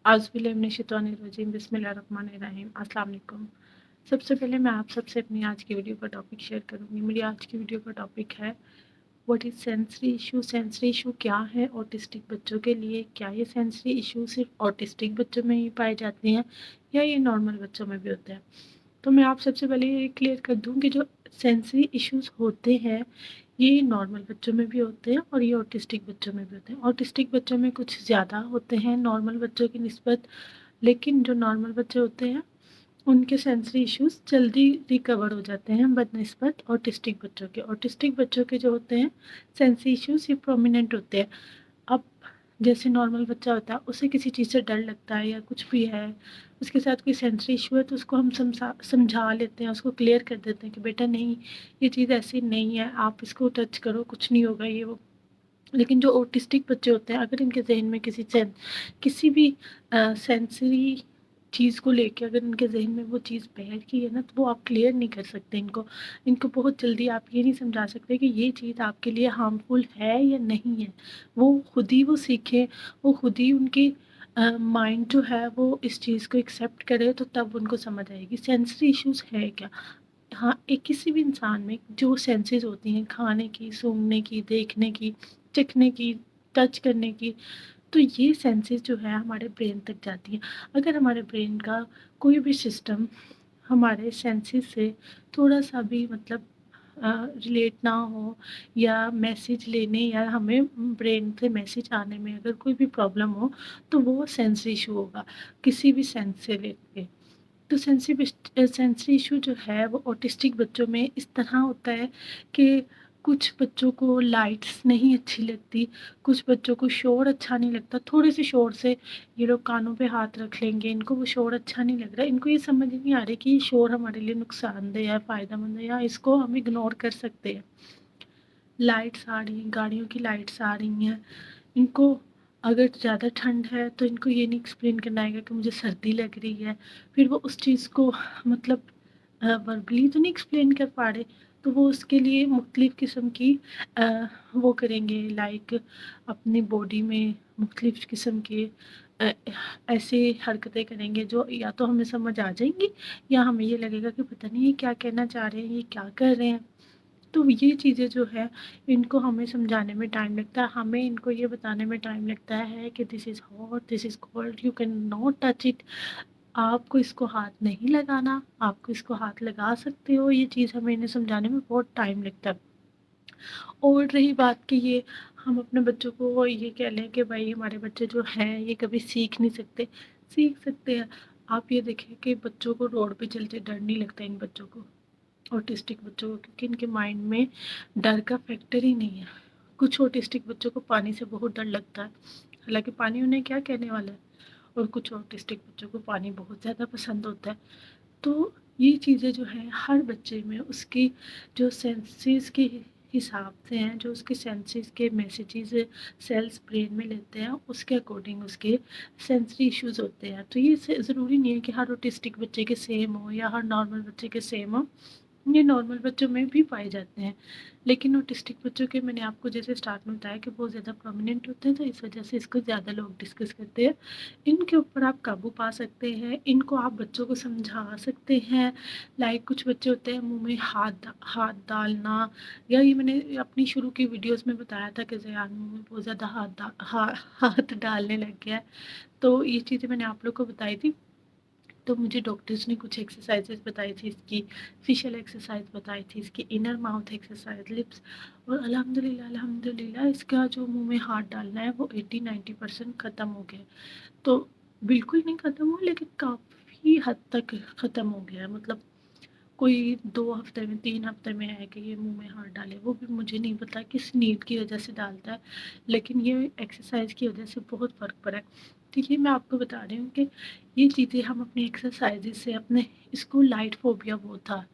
आउज़ुबिल्लाहिमिनश्शैतानिर्रजीम बिस्मिल्लाहिर्रहमानिर्रहीम। अस्सलाम वालेकुम। सबसे पहले मैं आप सबसे अपनी आज की वीडियो का टॉपिक शेयर करूँगी। मेरी आज की वीडियो का टॉपिक है what is sensory issue. Sensory issue क्या है ऑटिस्टिक बच्चों के लिए? क्या ये सेंसरी इशू सिर्फ ऑटिस्टिक बच्चों में ही पाए जाते हैं या ये नॉर्मल बच्चों में भी होते हैं? तो मैं आप सबसे पहले ये क्लियर कर दूँ कि जो सेंसरी इश्यूज़ होते हैं ये नॉर्मल बच्चों में भी होते हैं और ये ऑटिस्टिक बच्चों में भी होते हैं। ऑटिस्टिक बच्चों में कुछ ज़्यादा होते हैं नॉर्मल बच्चों की निस्बत, लेकिन जो नॉर्मल बच्चे होते हैं उनके सेंसरी इश्यूज़ जल्दी रिकवर हो जाते हैं बनिस्बत ऑटिस्टिक बच्चों के। ऑटिस्टिक बच्चों के जो होते हैं सेंसरी इश्यूज़ ये प्रोमिनेंट होते हैं। अब जैसे नॉर्मल बच्चा होता है उसे किसी चीज़ से डर लगता है या कुछ भी है, उसके साथ कोई सेंसरी इशू है तो उसको हम समझा लेते हैं, उसको क्लियर कर देते हैं कि बेटा नहीं, ये चीज़ ऐसी नहीं है, आप इसको टच करो, कुछ नहीं होगा ये वो। लेकिन जो ऑटिस्टिक बच्चे होते हैं अगर इनके ज़हन में किसी भी सेंसरी चीज़ को लेके अगर इनके ज़हन में वो चीज़ बैठ गई है ना, तो वो आप क्लियर नहीं कर सकते इनको। इनको बहुत जल्दी आप ये नहीं समझा सकते कि ये चीज़ आपके लिए हार्मफुल है या नहीं है। वो खुद ही वो सीखें, वो खुद ही उनकी माइंड जो है वो इस चीज़ को एक्सेप्ट करे, तो तब उनको समझ आएगी सेंसरी इश्यूज़ है क्या। हाँ, एक किसी भी इंसान में जो सेंसेस होती हैं खाने की, सूंघने की, देखने की, चखने की, टच करने की, तो ये सेंसेस जो है हमारे ब्रेन तक जाती हैं। अगर हमारे ब्रेन का कोई भी सिस्टम हमारे सेंसेस से थोड़ा-सा भी मतलब रिलेट ना हो या मैसेज लेने या हमें ब्रेन से मैसेज आने में अगर कोई भी प्रॉब्लम हो, तो वो सेंसरी इश्यू होगा, किसी भी सेंस से लेके। तो सेंसरी इशू जो है वो ऑटिस्टिक बच्चों में इस तरह होता है कि कुछ बच्चों को लाइट्स नहीं अच्छी लगती, कुछ बच्चों को शोर अच्छा नहीं लगता। थोड़े से शोर से ये लोग कानों पे हाथ रख लेंगे, इनको वो शोर अच्छा नहीं लग रहा, इनको ये समझ नहीं आ रही कि ये शोर हमारे लिए नुकसानदेह है, फ़ायदेमंद है या इसको हम इग्नोर कर सकते हैं। लाइट्स आ रही हैं, गाड़ियों की लाइट्स आ रही हैं, इनको अगर ज़्यादा ठंड है तो इनको ये नहीं एक्सप्लेन करना आएगा कि मुझे सर्दी लग रही है। फिर वो उस चीज़ को मतलब वर्बली तो नहीं एक्सप्लेन कर पा रहे, तो वो उसके लिए मुख्तलिफ़ किस्म की वो करेंगे, लाइक अपनी बॉडी में मुख्तलिफ़ किस्म के अ, ऐसे हरकतें करेंगे जो या तो हमें समझ आ जाएँगी या हमें ये लगेगा कि पता नहीं ये क्या कहना चाह रहे हैं, ये क्या कर रहे हैं। तो ये चीज़ें जो है इनको हमें समझाने में टाइम लगता है, हमें इनको ये बताने में टाइम लगता है कि this is hot, this is cold, you can not touch it. आपको इसको हाथ नहीं लगाना, आपको इसको हाथ लगा सकते हो, ये चीज़ हमें इन्हें समझाने में बहुत टाइम लगता है। और रही बात कि ये हम अपने बच्चों को ये कह लें कि भाई हमारे बच्चे जो हैं ये कभी सीख नहीं सकते, सीख सकते हैं। आप ये देखें कि बच्चों को रोड पे चलते डर नहीं लगता इन बच्चों को, ऑटिस्टिक बच्चों को, क्योंकि इनके माइंड में डर का फैक्टर ही नहीं है। कुछ ऑटिस्टिक बच्चों को पानी से बहुत डर लगता है, हालाँकि पानी उन्हें क्या कहने वाला है, और कुछ ऑटिस्टिक बच्चों को पानी बहुत ज़्यादा पसंद होता है। तो ये चीज़ें जो हैं हर बच्चे में उसकी जो सेंसेस के हिसाब से हैं, जो उसके सेंसेस के मैसेजेस सेल्स ब्रेन में लेते हैं, उसके अकॉर्डिंग उसके सेंसरी इश्यूज़ होते हैं। तो ये ज़रूरी नहीं है कि हर ऑटिस्टिक बच्चे के सेम हो या हर नॉर्मल बच्चे के सेम हो, ये नॉर्मल बच्चों में भी पाए जाते हैं। लेकिन ऑटिस्टिक बच्चों के मैंने आपको जैसे स्टार्ट में बताया कि बहुत ज़्यादा प्रोमिनेंट होते हैं, तो इस वजह से इसको ज़्यादा लोग डिस्कस करते हैं। इनके ऊपर आप काबू पा सकते हैं, इनको आप बच्चों को समझा सकते हैं। लाइक कुछ बच्चे होते हैं मुँह में हाथ डालना, या ये मैंने अपनी शुरू की वीडियोज़ में बताया था कि ज़यान मुँह में बहुत ज़्यादा हाथ डालने लग गया है। तो ये चीज़ें मैंने आप लोग को बताई थी। तो मुझे डॉक्टर्स ने कुछ एक्सरसाइजेज़ बताई थी इसकी, फेशियल एक्सरसाइज बताई थी इसकी, इनर माउथ एक्सरसाइज, लिप्स, और अल्हम्दुलिल्लाह इसका जो मुँह में हाथ डालना है वो 80-90% ख़त्म हो गया है। तो बिल्कुल नहीं ख़त्म हुआ, लेकिन काफ़ी हद तक ख़त्म हो गया है। मतलब कोई 2 हफ़्ते में 3 हफ़्ते में है कि ये मुँह में हाथ डाले, वो भी मुझे नहीं पता किस नीड की वजह से डालता है, लेकिन ये एक्सरसाइज़ की वजह से बहुत फ़र्क पड़ा है। तो ये मैं आपको बता रही हूँ कि ये चीज़ें हम अपनी एक्सरसाइज़ से अपने, इसको लाइट फ़ोबिया बहुत था।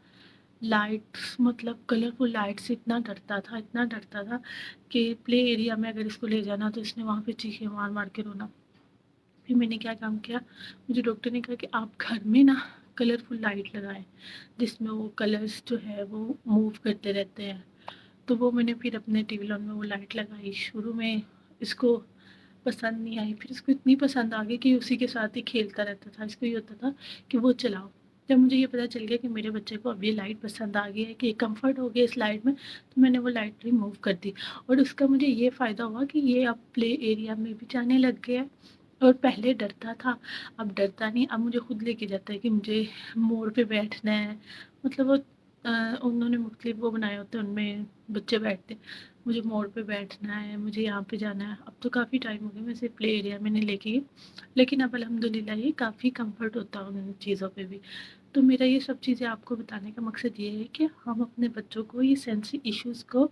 लाइट्स मतलब कलरफुल लाइट से इतना डरता था कि प्ले एरिया में अगर इसको ले जाना तो इसने वहाँ पे चीखें मार-मार के रोना। फिर मैंने क्या काम किया, मुझे डॉक्टर ने कहा कि आप घर में ना कलरफुल लाइट लगाएं जिसमें वो कलर्स जो है वो मूव करते रहते हैं। तो वो मैंने फिर अपने टेबल में वो लाइट लगाई। शुरू में इसको पसंद नहीं आई, फिर इसको इतनी पसंद आ गई कि उसी के साथ ही खेलता रहता था। इसको ये होता था कि वो चलाओ। जब मुझे ये पता चल गया कि मेरे बच्चे को अब ये लाइट पसंद आ गई है, कि कम्फ़र्ट हो गया इस लाइट में, तो मैंने वो लाइट रिमूव कर दी। और उसका मुझे ये फ़ायदा हुआ कि ये अब प्ले एरिया में भी जाने लग गया है। और पहले डरता था, अब डरता नहीं, अब मुझे खुद लेके जाता है कि मुझे मोड़ पे बैठना है। मतलब वो उन्होंने मुख्तलिफ वो बनाए होते हैं, उनमें बच्चे बैठते हैं, मुझे मोड़ पे बैठना है, मुझे यहाँ पे जाना है। अब तो काफ़ी टाइम हो गया मैं सिर्फ प्ले एरिया में नहीं लेके गई, लेकिन अब अल्हम्दुलिल्लाह ये काफ़ी कंफर्ट होता है उन चीज़ों पे भी। तो मेरा ये सब चीज़ें आपको बताने का मकसद ये है कि हम अपने बच्चों को ये सेंसरी इश्यूज़ को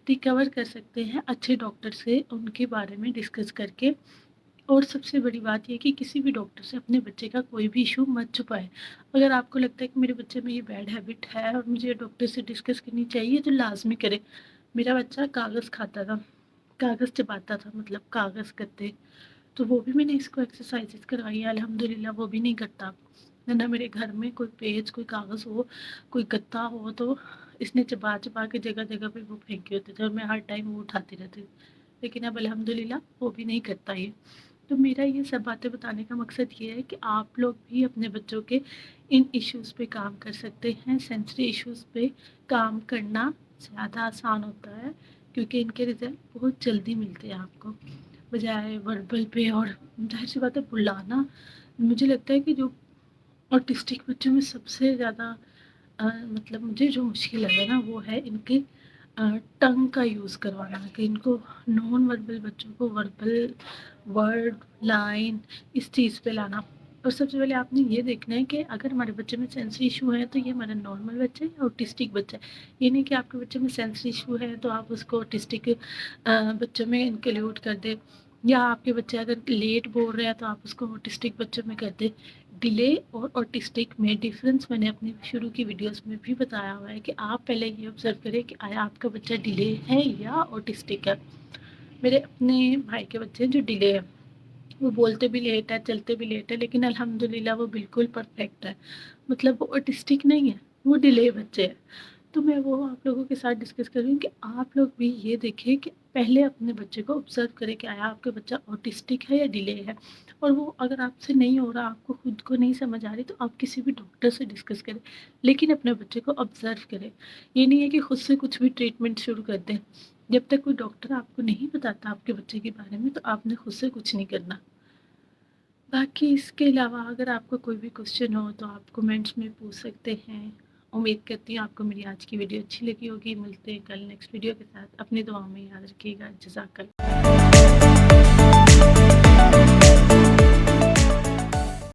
रिकवर कर सकते हैं अच्छे डॉक्टर से उनके बारे में डिस्कस करके। और सबसे बड़ी बात ये है कि किसी भी डॉक्टर से अपने बच्चे का कोई भी इशू मत छुपाएं। अगर आपको लगता है कि मेरे बच्चे में ये बैड हैबिट है और मुझे डॉक्टर से डिस्कस करनी चाहिए, तो लाजमी करें। मेरा बच्चा कागज़ खाता था, कागज़ चबाता था, मतलब कागज़ गत्ते, तो वो भी मैंने इसको एक्सरसाइजेज करवाई है, अल्हम्दुलिल्लाह वो भी नहीं करता। वरना मेरे घर में कोई पेज, कोई कागज़ हो, कोई गत्ता हो, तो इसने चबा चबा के जगह जगह पे वो फेंके होते थे और मैं हर टाइम वो उठाती रहती थी। लेकिन अब अल्हम्दुलिल्लाह वो भी नहीं करता ये। तो मेरा ये सब बातें बताने का मकसद ये है कि आप लोग भी अपने बच्चों के इन इश्यूज़ पे काम कर सकते हैं। सेंसरी इश्यूज़ पे काम करना ज़्यादा आसान होता है, क्योंकि इनके रिज़ल्ट बहुत जल्दी मिलते हैं आपको, बजाय वर्बल पे। और ज़ाहिर सी बात है, बुलाना, मुझे लगता है कि जो ऑटिस्टिक बच्चों में सबसे ज़्यादा मतलब मुझे जो मुश्किल लगा ना, वो है इनके टंग का यूज़ करवाना, कि इनको नॉन वर्बल बच्चों को वर्बल वर्ड, लाइन, इस चीज़ पे लाना। और सबसे पहले आपने ये देखना है कि अगर हमारे बच्चे में सेंसरी इशू है तो ये हमारा नॉर्मल बच्चा है या ऑटिस्टिक बच्चा है। ये नहीं कि आपके बच्चे में सेंसरी इशू है तो आप उसको ऑटिस्टिक बच्चों में इंक्लूड कर दें, या आपके बच्चे अगर लेट बोल रहे हैं तो आप उसको ऑटिस्टिक बच्चों में कर दें। डिले और ऑटिस्टिक में डिफरेंस मैंने अपनी शुरू की वीडियोस में भी बताया हुआ है कि आप पहले ये ऑब्जर्व करें कि आया आपका बच्चा डिले है या ऑटिस्टिक है। मेरे अपने भाई के बच्चे हैं जो डिले है, वो बोलते भी लेट है, चलते भी लेट है, लेकिन अल्हम्दुलिल्लाह वो बिल्कुल परफेक्ट है। मतलब वो ऑटिस्टिक नहीं है, वो डिले बच्चे हैं। तो मैं वो आप लोगों के साथ डिस्कस कर रही हूँ कि आप लोग भी ये देखें कि पहले अपने बच्चे को ऑब्जर्व करें कि आया आपका बच्चा ऑटिस्टिक है या डिले है। और वो अगर आपसे नहीं हो रहा, आपको खुद को नहीं समझ आ रही, तो आप किसी भी डॉक्टर से डिस्कस करें, लेकिन अपने बच्चे को ऑब्जर्व करें। ये नहीं है कि खुद से कुछ भी ट्रीटमेंट शुरू कर दें। जब तक कोई डॉक्टर आपको नहीं बताता आपके बच्चे के बारे में, तो आपने खुद से कुछ नहीं करना। बाकी इसके अलावा अगर आपको कोई भी क्वेश्चन हो तो आप कमेंट्स में पूछ सकते हैं। उम्मीद करती हूँ आपको मेरी आज की वीडियो अच्छी लगी होगी। मिलते हैं कल नेक्स्ट वीडियो के साथ। अपनी दुआओं में याद रखिएगा। जज़ाकल्लाह।